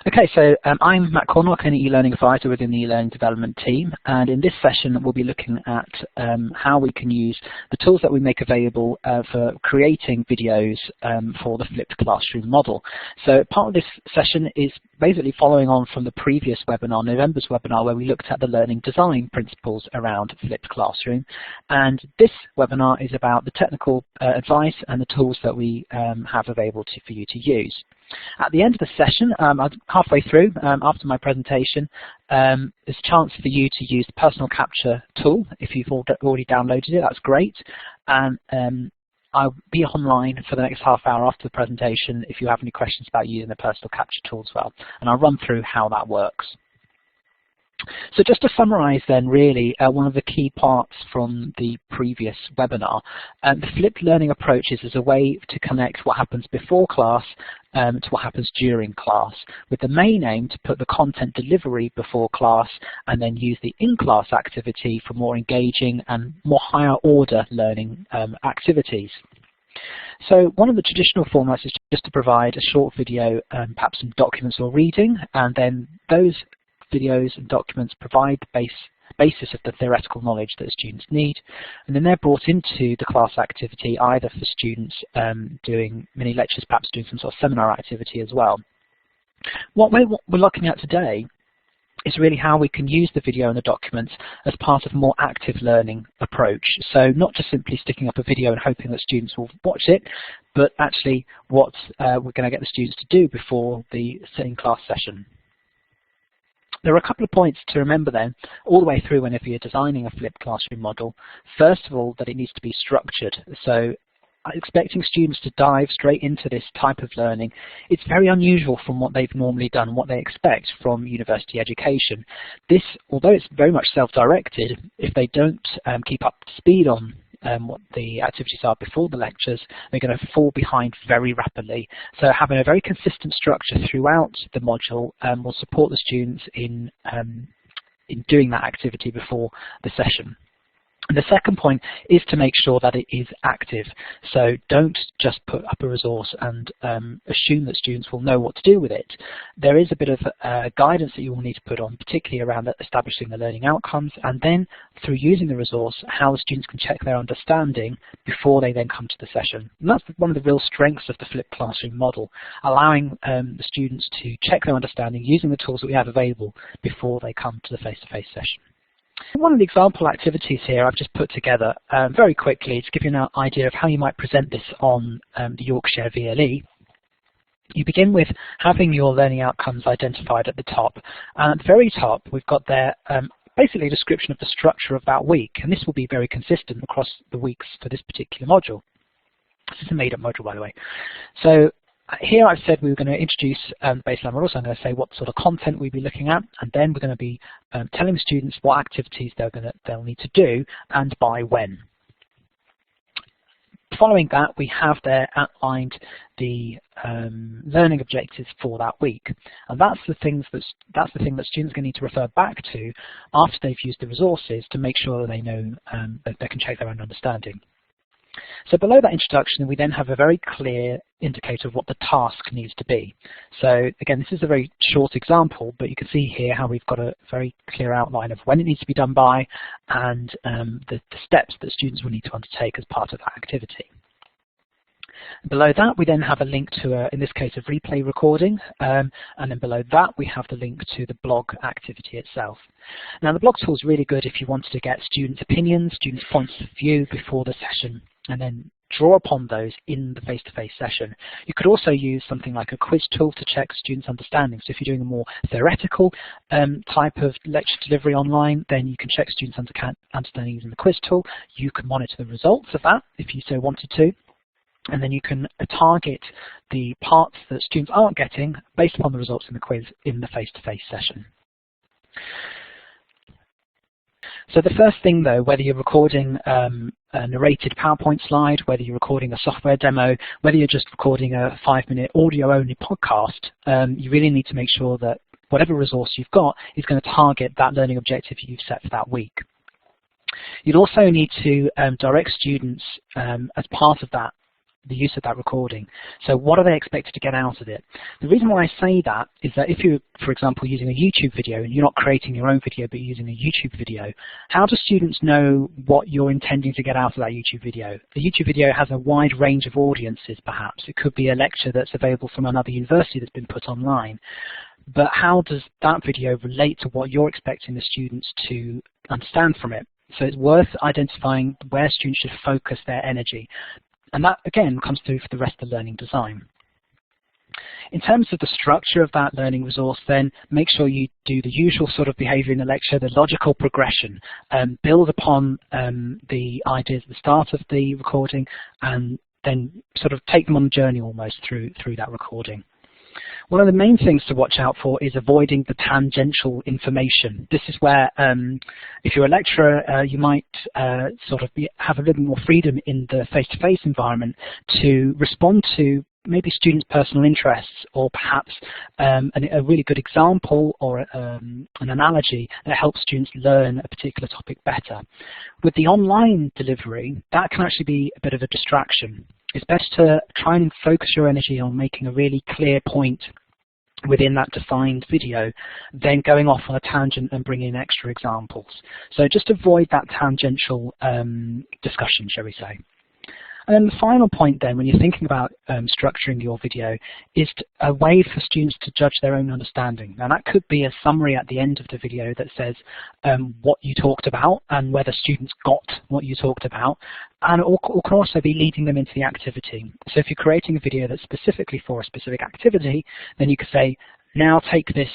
Okay, so I'm Matt Cornwell, an e-learning advisor within the e-learning development team, and in this session we'll be looking at how we can use the tools that we make available for creating videos for the flipped classroom model. So part of this session is basically following on from the previous webinar, November's webinar, where we looked at the learning design principles around flipped classroom, and this webinar is about the technical advice and the tools that we have available for you to use. At the end of the session, halfway through, after my presentation, there's a chance for you to use the personal capture tool. If you've already downloaded it, that's great. And I'll be online for the next half hour after the presentation if you have any questions about using the personal capture tool as well. And I'll run through how that works. So just to summarize then, really, one of the key parts from the previous webinar, the flipped learning approaches is a way to connect what happens before class to what happens during class, with the main aim to put the content delivery before class and then use the in-class activity for more engaging and more higher order learning activities. So one of the traditional formats is just to provide a short video, perhaps some documents or reading, and then those videos and documents provide the basis of the theoretical knowledge that students need, and then they're brought into the class activity either for students doing mini lectures, perhaps doing some sort of seminar activity as well. What we're looking at today is really how we can use the video and the documents as part of a more active learning approach. So not just simply sticking up a video and hoping that students will watch it, but actually what we're going to get the students to do before the in-class session. There are a couple of points to remember then, all the way through whenever you're designing a flipped classroom model. First of all, that it needs to be structured. So expecting students to dive straight into this type of learning, it's very unusual from what they've normally done, what they expect from university education. This, although it's very much self-directed, if they don't keep up to speed on what the activities are before the lectures, they're going to fall behind very rapidly. So having a very consistent structure throughout the module will support the students in doing that activity before the session. And the second point is to make sure that it is active. So don't just put up a resource and assume that students will know what to do with it. There is a bit of guidance that you will need to put on, particularly around establishing the learning outcomes, and then through using the resource, how the students can check their understanding before they then come to the session. And that's one of the real strengths of the flipped classroom model, allowing the students to check their understanding using the tools that we have available before they come to the face-to-face session. One of the example activities here I've just put together very quickly to give you an idea of how you might present this on the Yorkshire VLE. You begin with having your learning outcomes identified at the top, and at the very top we've got there basically a description of the structure of that week, and this will be very consistent across the weeks for this particular module. This is a made-up module, by the way. So here I've said we were going to introduce baseline models, so I'm going to say what sort of content we'll be looking at, and then we're going to be telling the students what activities they'll need to do and by when. Following that, we have there outlined the learning objectives for that week, and that's the thing that students are going to need to refer back to after they've used the resources to make sure that they know that they can check their own understanding. So below that introduction, we then have a very clear indicator of what the task needs to be. So again, this is a very short example, but you can see here how we've got a very clear outline of when it needs to be done by and the steps that students will need to undertake as part of that activity. Below that, we then have a link to, in this case, a replay recording, and then below that, we have the link to the blog activity itself. Now, the blog tool is really good if you wanted to get students' opinions, students' points of view before the session, and then draw upon those in the face-to-face session. You could also use something like a quiz tool to check students' understanding. So if you're doing a more theoretical type of lecture delivery online, then you can check students' understanding using the quiz tool. You can monitor the results of that if you so wanted to. And then you can target the parts that students aren't getting based upon the results in the quiz in the face-to-face session. So the first thing though, whether you're recording a narrated PowerPoint slide, whether you're recording a software demo, whether you're just recording a 5-minute audio-only podcast, you really need to make sure that whatever resource you've got is going to target that learning objective you've set for that week. You'd also need to direct students as part of that the use of that recording. So what are they expected to get out of it? The reason why I say that is that if you're, for example, using a YouTube video and you're not creating your own video but using a YouTube video, how do students know what you're intending to get out of that YouTube video? A YouTube video has a wide range of audiences perhaps. It could be a lecture that's available from another university that's been put online. But how does that video relate to what you're expecting the students to understand from it? So it's worth identifying where students should focus their energy. And that, again, comes through for the rest of the learning design. In terms of the structure of that learning resource, then make sure you do the usual sort of behavior in the lecture, the logical progression. Build upon the ideas at the start of the recording and then sort of take them on a journey almost through that recording. One of the main things to watch out for is avoiding the tangential information. This is where, if you're a lecturer, you might sort of have a little more freedom in the face-to-face environment to respond to maybe students' personal interests, or perhaps a really good example or an analogy that helps students learn a particular topic better. With the online delivery, that can actually be a bit of a distraction. It's best to try and focus your energy on making a really clear point within that defined video, then going off on a tangent and bringing in extra examples. So just avoid that tangential discussion, shall we say. And then the final point then, when you're thinking about structuring your video, is a way for students to judge their own understanding. Now that could be a summary at the end of the video that says what you talked about and whether students got what you talked about, and it can also be leading them into the activity. So if you're creating a video that's specifically for a specific activity, then you could say, now take this,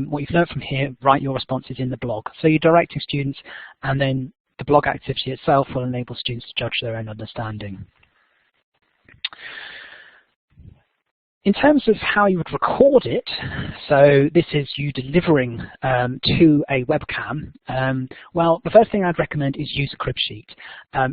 what you've learned from here, write your responses in the blog. So you're directing students, and then the blog activity itself will enable students to judge their own understanding. In terms of how you would record it, so this is you delivering to a webcam, well, the first thing I'd recommend is use a crib sheet.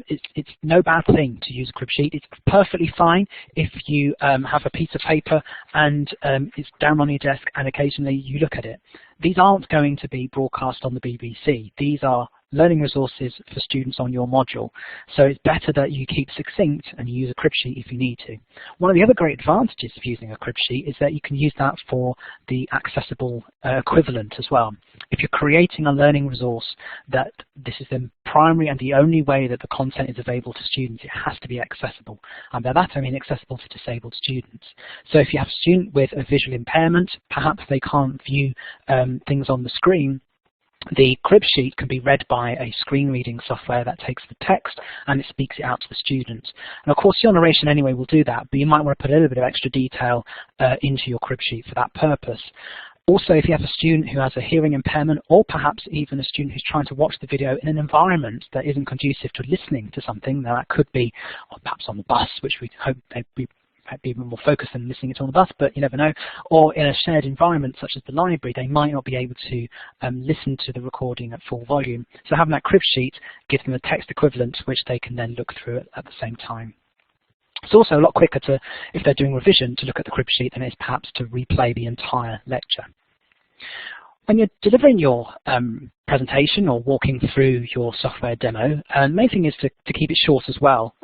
It's no bad thing to use a crib sheet. It's perfectly fine if you have a piece of paper and it's down on your desk and occasionally you look at it. These aren't going to be broadcast on the BBC. These are learning resources for students on your module. So it's better that you keep succinct and you use a crib sheet if you need to. One of the other great advantages of using a crib sheet is that you can use that for the accessible equivalent as well. If you're creating a learning resource that this is the primary and the only way that the content is available to students, it has to be accessible. And by that I mean accessible to disabled students. So if you have a student with a visual impairment, perhaps they can't view things on the screen, the crib sheet can be read by a screen reading software that takes the text and it speaks it out to the student. And of course your narration anyway will do that, but you might want to put a little bit of extra detail into your crib sheet for that purpose. Also, if you have a student who has a hearing impairment, or perhaps even a student who's trying to watch the video in an environment that isn't conducive to listening to something, now that could be or perhaps on the bus, which we hope they'd be even more focused than listening it on the bus, but you never know, or in a shared environment such as the library, they might not be able to listen to the recording at full volume. So having that crib sheet gives them a text equivalent which they can then look through at the same time. It's also a lot quicker to, if they're doing revision, to look at the crib sheet than it is perhaps to replay the entire lecture. When you're delivering your presentation or walking through your software demo, the main thing is to keep it short as well.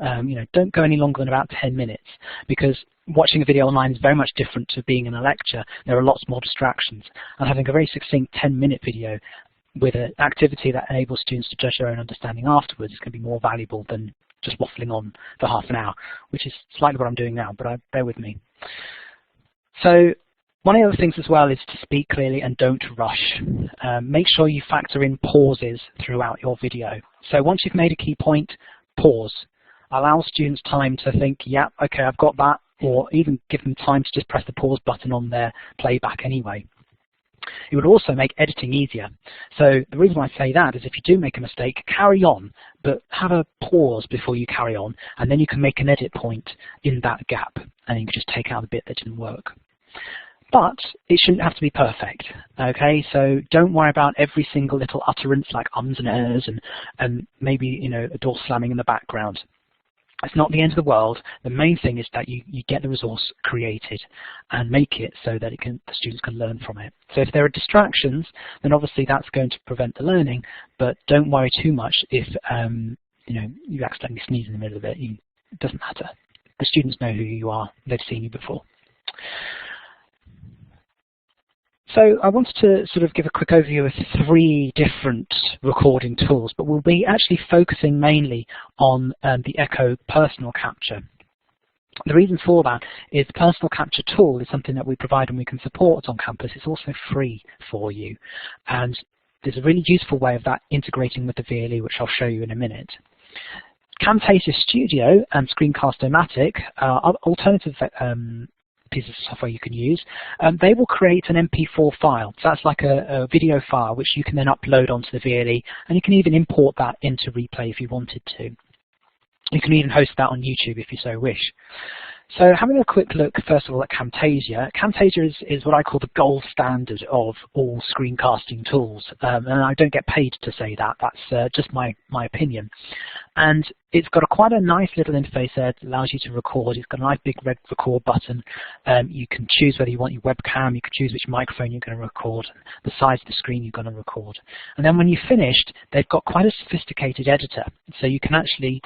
Don't go any longer than about 10 minutes, because watching a video online is very much different to being in a lecture. There are lots more distractions, and having a very succinct 10-minute video with an activity that enables students to judge their own understanding afterwards is going to be more valuable than just waffling on for half an hour, which is slightly what I'm doing now, but bear with me. So one of the other things as well is to speak clearly and don't rush. Make sure you factor in pauses throughout your video. So once you've made a key point, pause. Allow students time to think, yeah, okay, I've got that, or even give them time to just press the pause button on their playback anyway. It would also make editing easier. So the reason why I say that is if you do make a mistake, carry on, but have a pause before you carry on, and then you can make an edit point in that gap, and you can just take out the bit that didn't work. But it shouldn't have to be perfect, okay? So don't worry about every single little utterance like ums and ers and maybe a door slamming in the background. It's not the end of the world. The main thing is that you get the resource created and make it so that the students can learn from it. So if there are distractions, then obviously that's going to prevent the learning, but don't worry too much if you accidentally sneeze in the middle of it. It doesn't matter. the students know who you are, they've seen you before. So I wanted to sort of give a quick overview of 3 different recording tools, but we'll be actually focusing mainly on the Echo Personal Capture. The reason for that is the Personal Capture tool is something that we provide and we can support on campus. It's also free for you, and there's a really useful way of that integrating with the VLE, which I'll show you in a minute. Camtasia Studio and Screencast-O-Matic are alternative pieces of software you can use. They will create an MP4 file. So that's like a video file which you can then upload onto the VLE, and you can even import that into Replay if you wanted to. You can even host that on YouTube if you so wish. So having a quick look, first of all, at Camtasia. Camtasia is what I call the gold standard of all screencasting tools. And I don't get paid to say that. That's just my opinion. And it's got quite a nice little interface there that allows you to record. It's got a nice big red record button. You can choose whether you want your webcam, you can choose which microphone you're going to record, the size of the screen you're going to record. And then when you're finished, they've got quite a sophisticated editor. So you can actually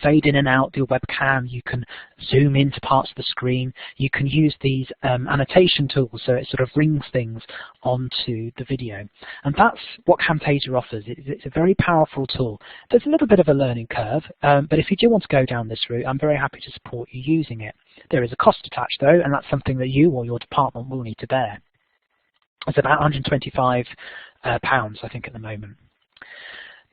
fade in and out your webcam, you can zoom into parts of the screen, you can use these annotation tools, so it sort of rings things onto the video. And that's what Camtasia offers. It's a very powerful tool. There's a little bit of a learning curve, but if you do want to go down this route, I'm very happy to support you using it. There is a cost attached though, and that's something that you or your department will need to bear. It's about £125, I think, at the moment.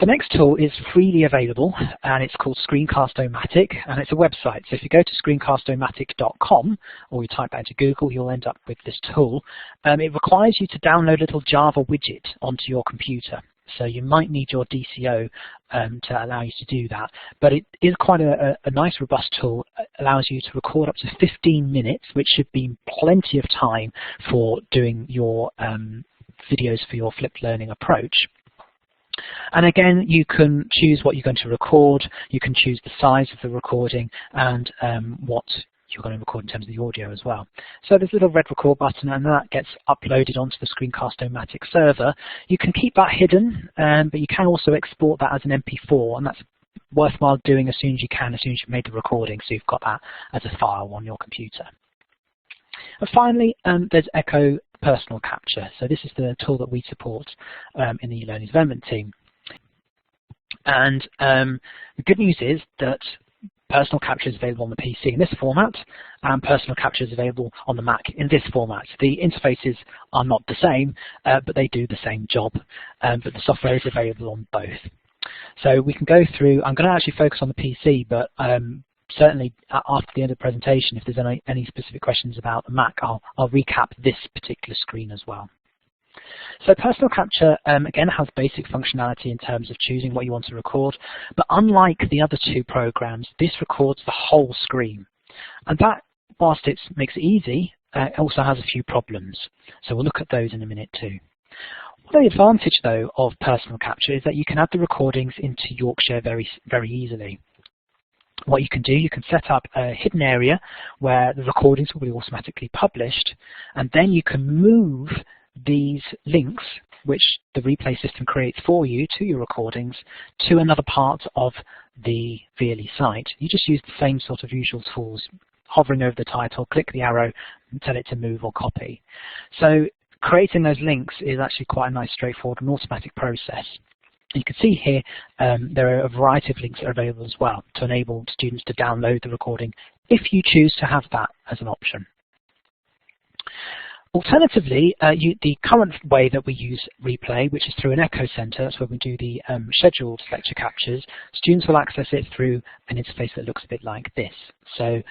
The next tool is freely available, and it's called Screencast-O-Matic, and it's a website. So if you go to screencast-o-matic.com, or you type that into Google, you'll end up with this tool. It requires you to download a little Java widget onto your computer. So you might need your DCO to allow you to do that. But it is quite a nice, robust tool. It allows you to record up to 15 minutes, which should be plenty of time for doing your videos for your flipped learning approach. And again, you can choose what you're going to record, you can choose the size of the recording, and what you're going to record in terms of the audio as well. So there's a little red record button, and that gets uploaded onto the Screencast-O-Matic server. You can keep that hidden, but you can also export that as an MP4, and that's worthwhile doing as soon as you can, as soon as you've made the recording, so you've got that as a file on your computer. And finally, there's Echo Personal Capture. So this is the tool that we support in the e-learning development team. And the good news is that Personal Capture is available on the PC in this format, and Personal Capture is available on the Mac in this format. The interfaces are not the same, but they do the same job. But the software is available on both. So we can go through. I'm going to actually focus on the PC, but certainly after the end of the presentation, if there's any specific questions about the Mac, I'll recap this particular screen as well. So Personal Capture, again, has basic functionality in terms of choosing what you want to record, but unlike the other 2 programs, this records the whole screen. And that, whilst it makes it easy, it also has a few problems. So we'll look at those in a minute too. The advantage, though, of Personal Capture is that you can add the recordings into Yorkshare very, very easily. What you can do, you can set up a hidden area where the recordings will be automatically published, and then you can move these links, which the replay system creates for you, to your recordings, to another part of the VLE site. You just use the same sort of usual tools, hovering over the title, click the arrow, and tell it to move or copy. So creating those links is actually quite a nice, straightforward and automatic process. You can see here there are a variety of links that are available as well to enable students to download the recording if you choose to have that as an option. Alternatively, the current way that we use Replay, which is through an Echo Center, that's where we do the scheduled lecture captures, students will access it through an interface that looks a bit like this. So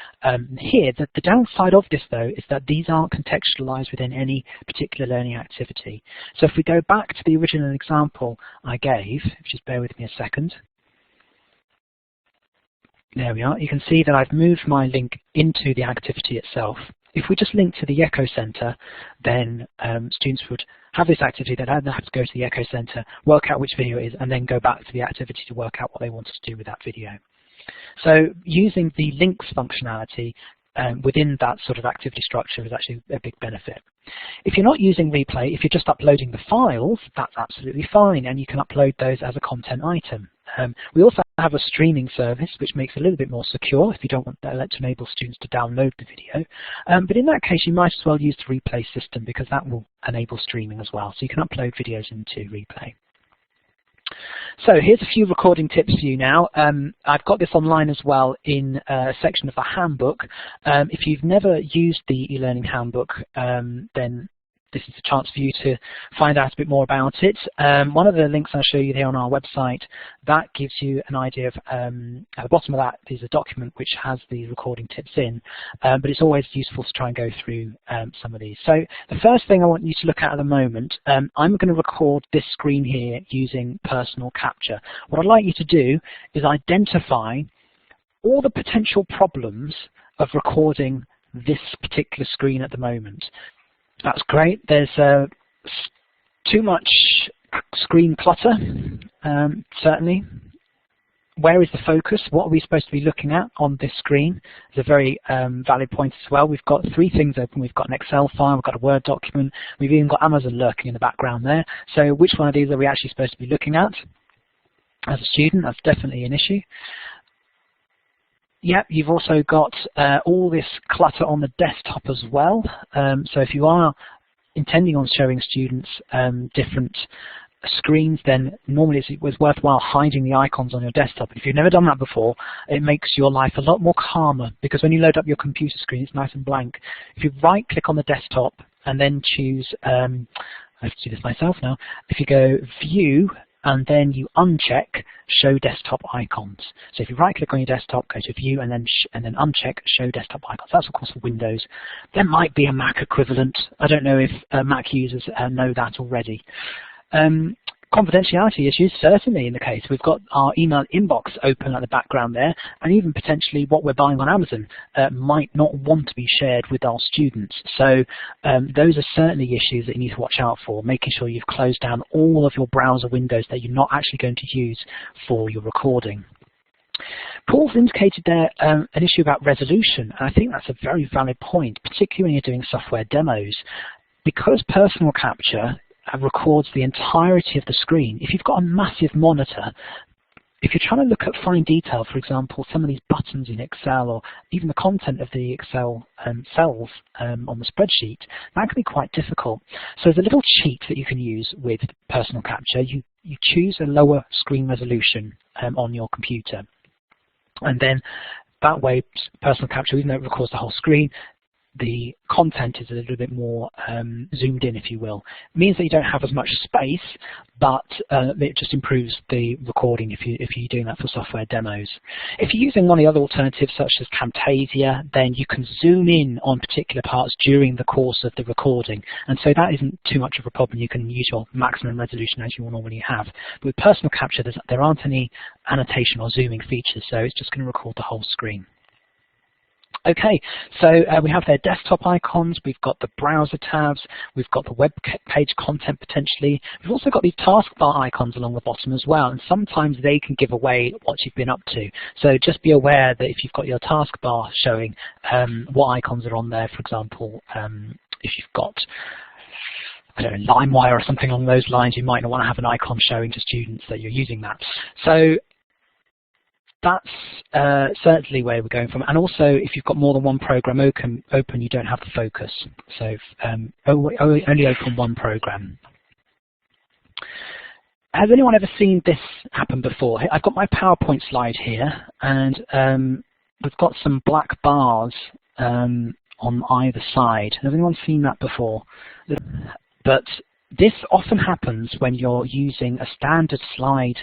here, the downside of this, though, is that these aren't contextualized within any particular learning activity. So if we go back to the original example I gave, just bear with me a second. There we are. You can see that I've moved my link into the activity itself. If we just link to the Echo Center, then students would have this activity. They'd have to go to the Echo Center, work out which video it is, and then go back to the activity to work out what they wanted to do with that video. So using the links functionality within that sort of activity structure is actually a big benefit. If you're not using Replay, if you're just uploading the files, that's absolutely fine, and you can upload those as a content item. We also have a streaming service which makes it a little bit more secure if you don't want that to enable students to download the video. But in that case, you might as well use the replay system because that will enable streaming as well. So you can upload videos into replay. So here's a few recording tips for you now. I've got this online as well in a section of the handbook. If you've never used the e-learning handbook, then this is a chance for you to find out a bit more about it. One of the links I'll show you here on our website, that gives you an idea of, at the bottom of that is a document which has the recording tips in, but it's always useful to try and go through some of these. So the first thing I want you to look at the moment, I'm going to record this screen here using personal capture. What I'd like you to do is identify all the potential problems of recording this particular screen at the moment. That's great. There's too much screen clutter, certainly. Where is the focus? What are we supposed to be looking at on this screen? It's a very valid point as well. We've got three things open. We've got an Excel file, we've got a Word document, we've even got Amazon lurking in the background there. So which one of these are we actually supposed to be looking at? As a student, that's definitely an issue. Yep, you've also got all this clutter on the desktop as well. So if you are intending on showing students different screens, then normally it's worthwhile hiding the icons on your desktop. If you've never done that before, it makes your life a lot more calmer because when you load up your computer screen, it's nice and blank. If you right-click on the desktop and then choose, I have to do this myself now, if you go View, and then you uncheck Show Desktop Icons. So if you right-click on your desktop, go to View, and then uncheck Show Desktop Icons. That's of course for Windows. There might be a Mac equivalent. I don't know if Mac users know that already. Confidentiality issues, certainly in the case. We've got our email inbox open at the background there, and even potentially what we're buying on Amazon might not want to be shared with our students. So those are certainly issues that you need to watch out for, making sure you've closed down all of your browser windows that you're not actually going to use for your recording. Paul's indicated there an issue about resolution, and I think that's a very valid point, particularly when you're doing software demos. Because personal capture records the entirety of the screen. If you've got a massive monitor, if you're trying to look at fine detail, for example, some of these buttons in Excel or even the content of the Excel cells on the spreadsheet, that can be quite difficult. So there's a little cheat that you can use with personal capture. You choose a lower screen resolution on your computer. And then that way, personal capture, even though it records the whole screen, the content is a little bit more zoomed in, if you will. It means that you don't have as much space, but it just improves the recording if you're doing that for software demos. If you're using one of the other alternatives, such as Camtasia, then you can zoom in on particular parts during the course of the recording, and so that isn't too much of a problem. You can use your maximum resolution as you will normally have. But with personal capture, there aren't any annotation or zooming features, so it's just going to record the whole screen. Okay, so we have their desktop icons, we've got the browser tabs, we've got the web page content potentially. We've also got these taskbar icons along the bottom as well, and sometimes they can give away what you've been up to. So just be aware that if you've got your taskbar showing what icons are on there, for example, if you've got, I don't know, LimeWire or something along those lines, you might not want to have an icon showing to students that you're using that. So that's certainly where we're going from. And also, if you've got more than one program open, you don't have the focus. So only open one program. Has anyone ever seen this happen before? I've got my PowerPoint slide here, and we've got some black bars on either side. Has anyone seen that before? But this often happens when you're using a standard slide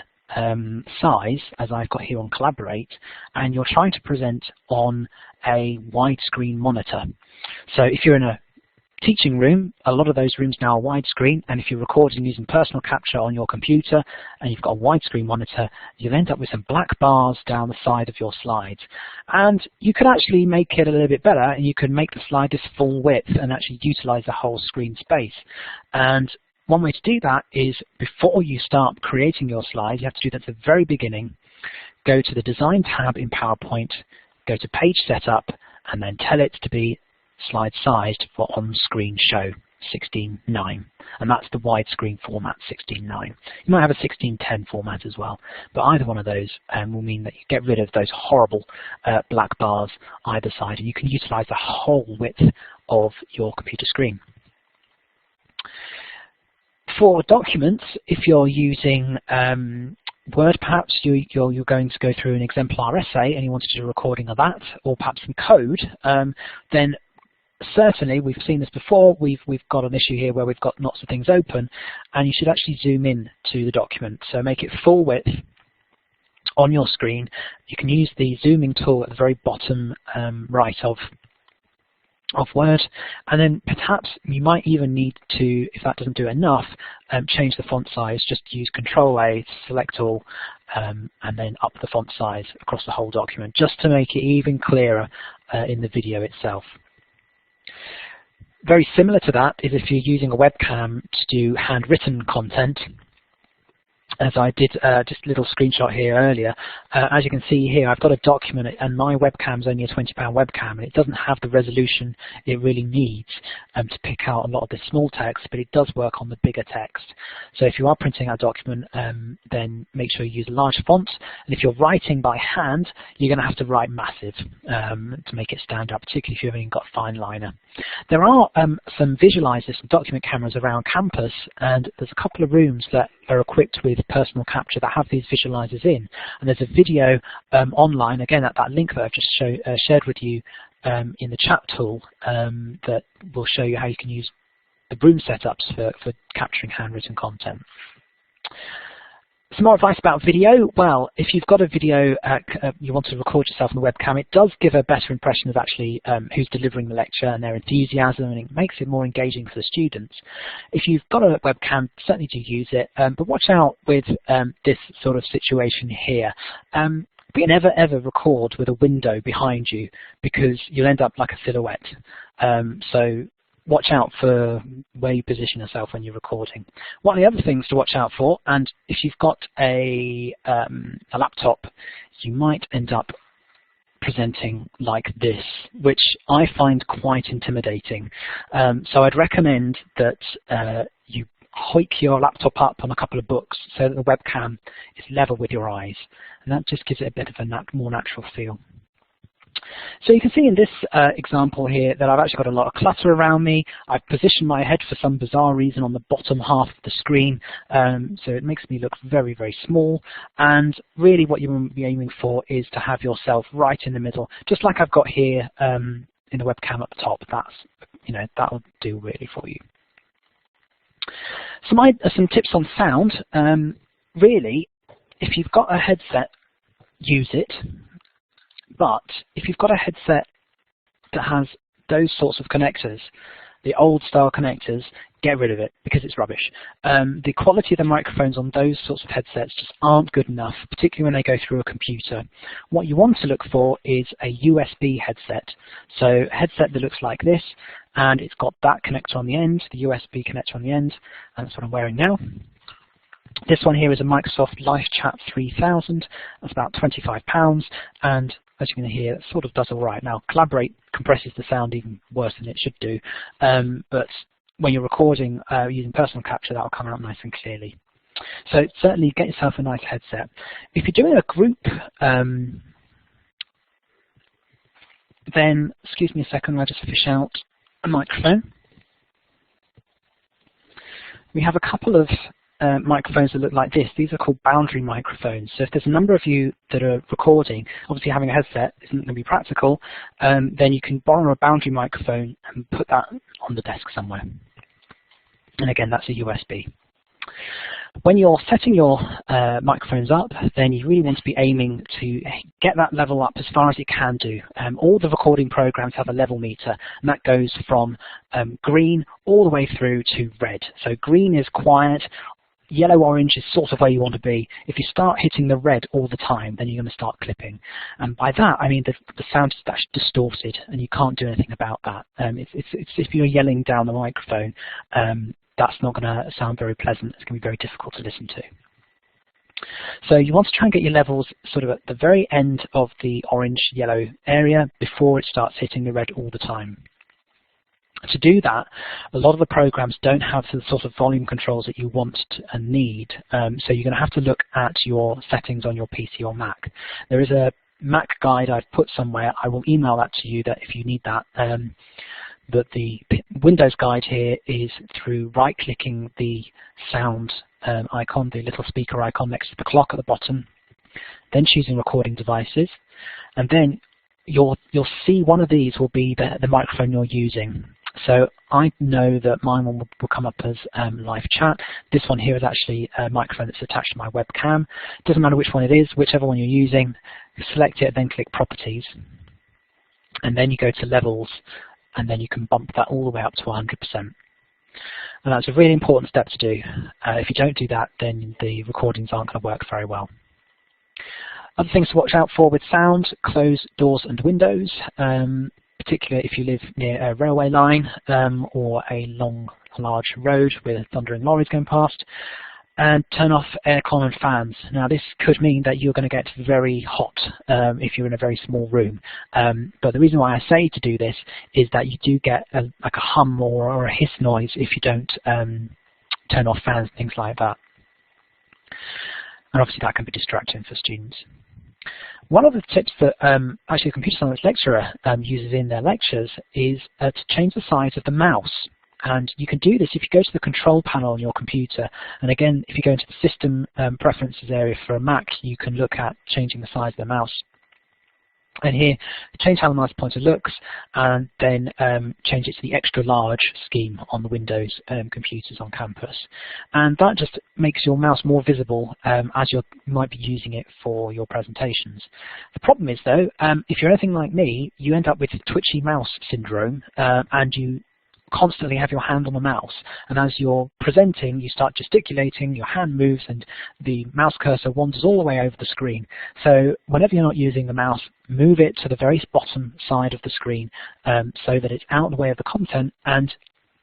size, as I've got here on Collaborate, and you're trying to present on a widescreen monitor. So if you're in a teaching room, a lot of those rooms now are widescreen, and if you're recording using personal capture on your computer and you've got a widescreen monitor, you'll end up with some black bars down the side of your slides. And you could actually make it a little bit better, and you can make the slide this full width and actually utilize the whole screen space. And one way to do that is, before you start creating your slides, you have to do that at the very beginning. Go to the Design tab in PowerPoint, go to Page Setup, and then tell it to be slide sized for on-screen show. 16:9, and that's the widescreen format 16:9. You might have a 16:10 format as well, but either one of those will mean that you get rid of those horrible black bars either side, and you can utilize the whole width of your computer screen. For documents, if you're using Word, perhaps you're going to go through an exemplar essay and you want to do a recording of that, or perhaps some code, then certainly, we've seen this before, we've got an issue here where we've got lots of things open, and you should actually zoom in to the document. So make it full width on your screen. You can use the zooming tool at the very bottom right of Word, and then perhaps you might even need to, if that doesn't do enough, change the font size. Just use Control-A, select all, and then up the font size across the whole document, just to make it even clearer in the video itself. Very similar to that is if you're using a webcam to do handwritten content, as I did just a little screenshot here earlier. As you can see here, I've got a document, and my webcam's only a £20 webcam, and it doesn't have the resolution it really needs to pick out a lot of the small text, but it does work on the bigger text. So if you are printing out a document, then make sure you use a large font, and if you're writing by hand, you're going to have to write massive to make it stand out, particularly if you've only got fine liner. There are some visualizers, some document cameras around campus, and there's a couple of rooms that are equipped with personal capture that have these visualizers in, and there's a video online, again at that link that I've just shared with you in the chat tool, that will show you how you can use the room setups for capturing handwritten content. Some more advice about video. Well, if you've got a video you want to record yourself on the webcam, it does give a better impression of actually who's delivering the lecture and their enthusiasm, and it makes it more engaging for the students. If you've got a webcam, certainly do use it, but watch out with this sort of situation here. But never ever record with a window behind you, because you'll end up like a silhouette. So watch out for where you position yourself when you're recording. One of the other things to watch out for, and if you've got a laptop, you might end up presenting like this, which I find quite intimidating. So I'd recommend that you hike your laptop up on a couple of books so that the webcam is level with your eyes, and that just gives it a bit of a more natural feel. So you can see in this example here that I've actually got a lot of clutter around me. I've positioned my head for some bizarre reason on the bottom half of the screen, so it makes me look very, very small. And really what you want to be aiming for is to have yourself right in the middle, just like I've got here in the webcam at the top. That'll do really for you. Some tips on sound. Really, if you've got a headset, use it. But if you've got a headset that has those sorts of connectors, the old style connectors, get rid of it, because it's rubbish. The quality of the microphones on those sorts of headsets just aren't good enough, particularly when they go through a computer. What you want to look for is a USB headset. So a headset that looks like this, and it's got that connector on the end, the USB connector on the end, and that's what I'm wearing now. This one here is a Microsoft LifeChat 3000. That's about £25, and as you're going to hear, it sort of does all right. Now, Collaborate compresses the sound even worse than it should do, but when you're recording using personal capture, that will come out nice and clearly. So certainly get yourself a nice headset. If you're doing a group, then, excuse me a second, I'll just fish out a microphone. We have a couple of microphones that look like this. These are called boundary microphones. So if there's a number of you that are recording, obviously having a headset isn't going to be practical, then you can borrow a boundary microphone and put that on the desk somewhere. And again, that's a USB. When you're setting your microphones up, then you really want to be aiming to get that level up as far as you can do. All the recording programs have a level meter, and that goes from green all the way through to red. So green is quiet, yellow-orange is sort of where you want to be. If you start hitting the red all the time, then you're going to start clipping. And by that, I mean the sound is actually distorted, and you can't do anything about that. If you're yelling down the microphone, that's not going to sound very pleasant. It's going to be very difficult to listen to. So you want to try and get your levels sort of at the very end of the orange-yellow area before it starts hitting the red all the time. To do that, a lot of the programs don't have the sort of volume controls that you want and need, so you're going to have to look at your settings on your PC or Mac. There is a Mac guide I've put somewhere. I will email that to you that if you need that. But the Windows guide here is through right-clicking the sound icon, the little speaker icon next to the clock at the bottom, then choosing recording devices, and then you'll see one of these will be the microphone you're using. So I know that mine will come up as live chat. This one here is actually a microphone that's attached to my webcam. Doesn't matter which one it is, whichever one you're using, select it, then click Properties, and then you go to Levels, and then you can bump that all the way up to 100%. And that's a really important step to do. If you don't do that, then the recordings aren't going to work very well. Other things to watch out for with sound: close doors and windows, particularly if you live near a railway line or a large road with thundering lorries going past. And turn off aircon and fans. Now this could mean that you're going to get very hot if you're in a very small room. But the reason why I say to do this is that you do get like a hum or a hiss noise if you don't turn off fans and things like that. And obviously that can be distracting for students. One of the tips that actually a computer science lecturer uses in their lectures is to change the size of the mouse. And you can do this if you go to the control panel on your computer. And again, if you go into the system preferences area for a Mac, you can look at changing the size of the mouse. And here, change how the mouse pointer looks, and then change it to the extra large scheme on the Windows computers on campus. And that just makes your mouse more visible as you might be using it for your presentations. The problem is though, if you're anything like me, you end up with twitchy mouse syndrome, and you constantly have your hand on the mouse, and as you're presenting you start gesticulating, your hand moves, and the mouse cursor wanders all the way over the screen. So whenever you're not using the mouse, move it to the very bottom side of the screen so that it's out of the way of the content, and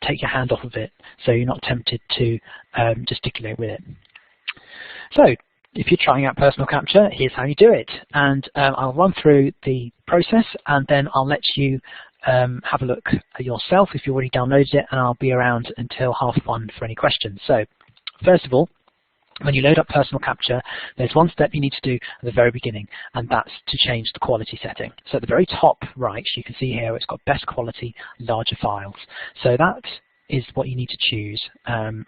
take your hand off of it so you're not tempted to gesticulate with it. So if you're trying out personal capture, here's how you do it, and I'll run through the process and then I'll let you have a look at yourself if you've already downloaded it, and I'll be around until 1:30 for any questions. So first of all, when you load up Personal Capture, there's one step you need to do at the very beginning, and that's to change the quality setting. So at the very top right, you can see here it's got best quality, larger files. So that is what you need to choose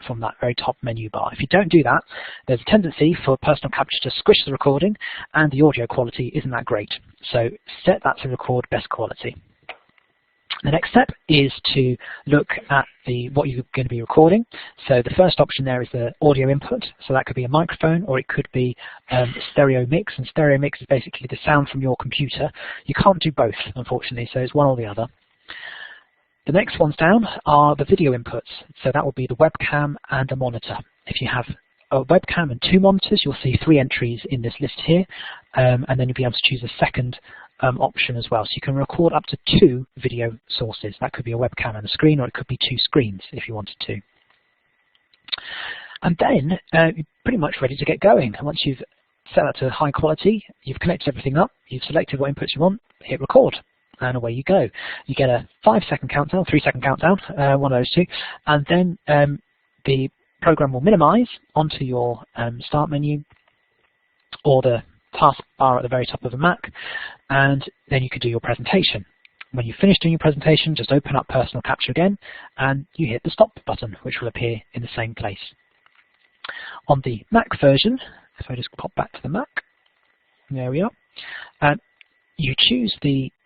from that very top menu bar. If you don't do that, there's a tendency for Personal Capture to squish the recording, and the audio quality isn't that great. So set that to record best quality. The next step is to look at what you're going to be recording. So the first option there is the audio input. So that could be a microphone, or it could be stereo mix. And stereo mix is basically the sound from your computer. You can't do both, unfortunately, so it's one or the other. The next ones down are the video inputs. So that will be the webcam and a monitor. If you have a webcam and 2 monitors, you'll see 3 entries in this list here, and then you'll be able to choose a second option as well. So you can record up to 2 video sources. That could be a webcam and a screen, or it could be 2 screens if you wanted to. And then you're pretty much ready to get going. And once you've set that to high quality, you've connected everything up, you've selected what inputs you want, hit record, and away you go. You get a 5-second countdown, 3-second countdown, one of those 2, and then the program will minimize onto your start menu or the taskbar at the very top of the Mac, and then you can do your presentation. When you finish doing your presentation, just open up Personal Capture again, and you hit the stop button, which will appear in the same place. On the Mac version, if I just pop back to the Mac, there we are, you choose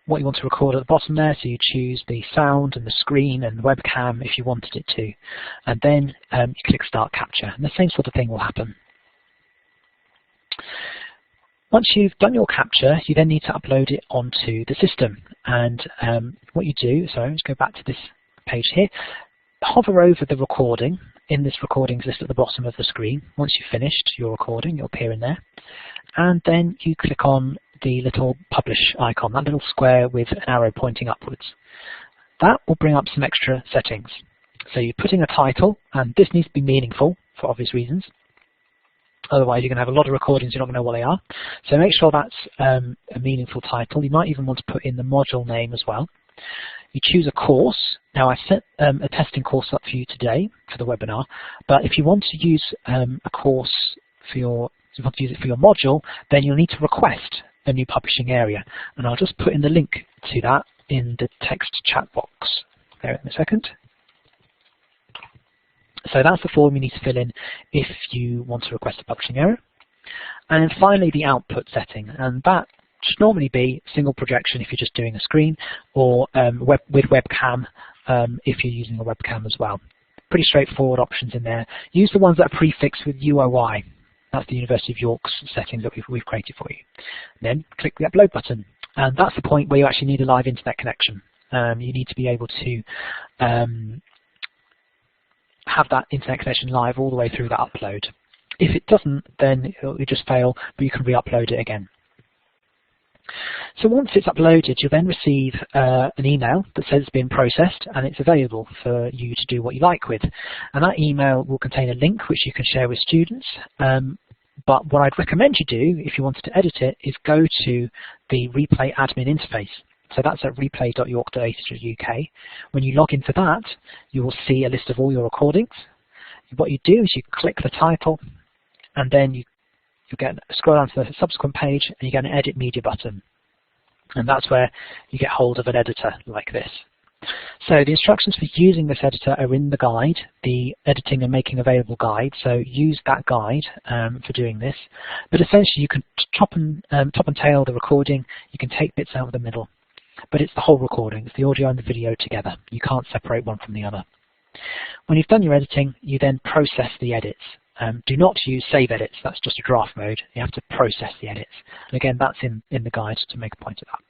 what you want to record at the bottom there, so you choose the sound and the screen and the webcam if you wanted it to, and then you click Start Capture, and the same sort of thing will happen. Once you've done your capture, you then need to upload it onto the system. And what you do, so let's go back to this page here, hover over the recording in this recordings list at the bottom of the screen. Once you've finished your recording, it'll appear in there. And then you click on the little publish icon, that little square with an arrow pointing upwards. That will bring up some extra settings. So you're putting a title, and this needs to be meaningful for obvious reasons. Otherwise, you're going to have a lot of recordings, you're not going to know what they are. So make sure that's a meaningful title. You might even want to put in the module name as well. You choose a course. Now I've set a testing course up for you today for the webinar, but if you want to use a course for your, if you want to use it for your module, then you'll need to request a new publishing area. And I'll just put in the link to that in the text chat box. There in a second. So that's the form you need to fill in if you want to request a publishing area. And then finally the output setting, and that should normally be single projection if you're just doing a screen, or with webcam if you're using a webcam as well. Pretty straightforward options in there. Use the ones that are prefixed with UOI. That's the University of York's settings that we've created for you. Then click the upload button, and that's the point where you actually need a live internet connection. You need to be able to have that internet connection live all the way through that upload. If it doesn't, then it'll just fail, but you can re-upload it again. So once it's uploaded, you'll then receive an email that says it's been processed and it's available for you to do what you like with. And that email will contain a link which you can share with students. But what I'd recommend you do, if you wanted to edit it, is go to the Replay admin interface. So that's at replay.york.ac.uk. When you log into that, you will see a list of all your recordings. What you do is you click the title, and then you scroll down to the subsequent page, and you get an Edit Media button. And that's where you get hold of an editor like this. So the instructions for using this editor are in the guide, the Editing and Making Available guide. So use that guide for doing this. But essentially you can top and tail the recording. You can take bits out of the middle. But it's the whole recording. It's the audio and the video together. You can't separate one from the other. When you've done your editing, you then process the edits. Do not use save edits. That's just a draft mode. You have to process the edits. And again, that's in the guide to make a point of that.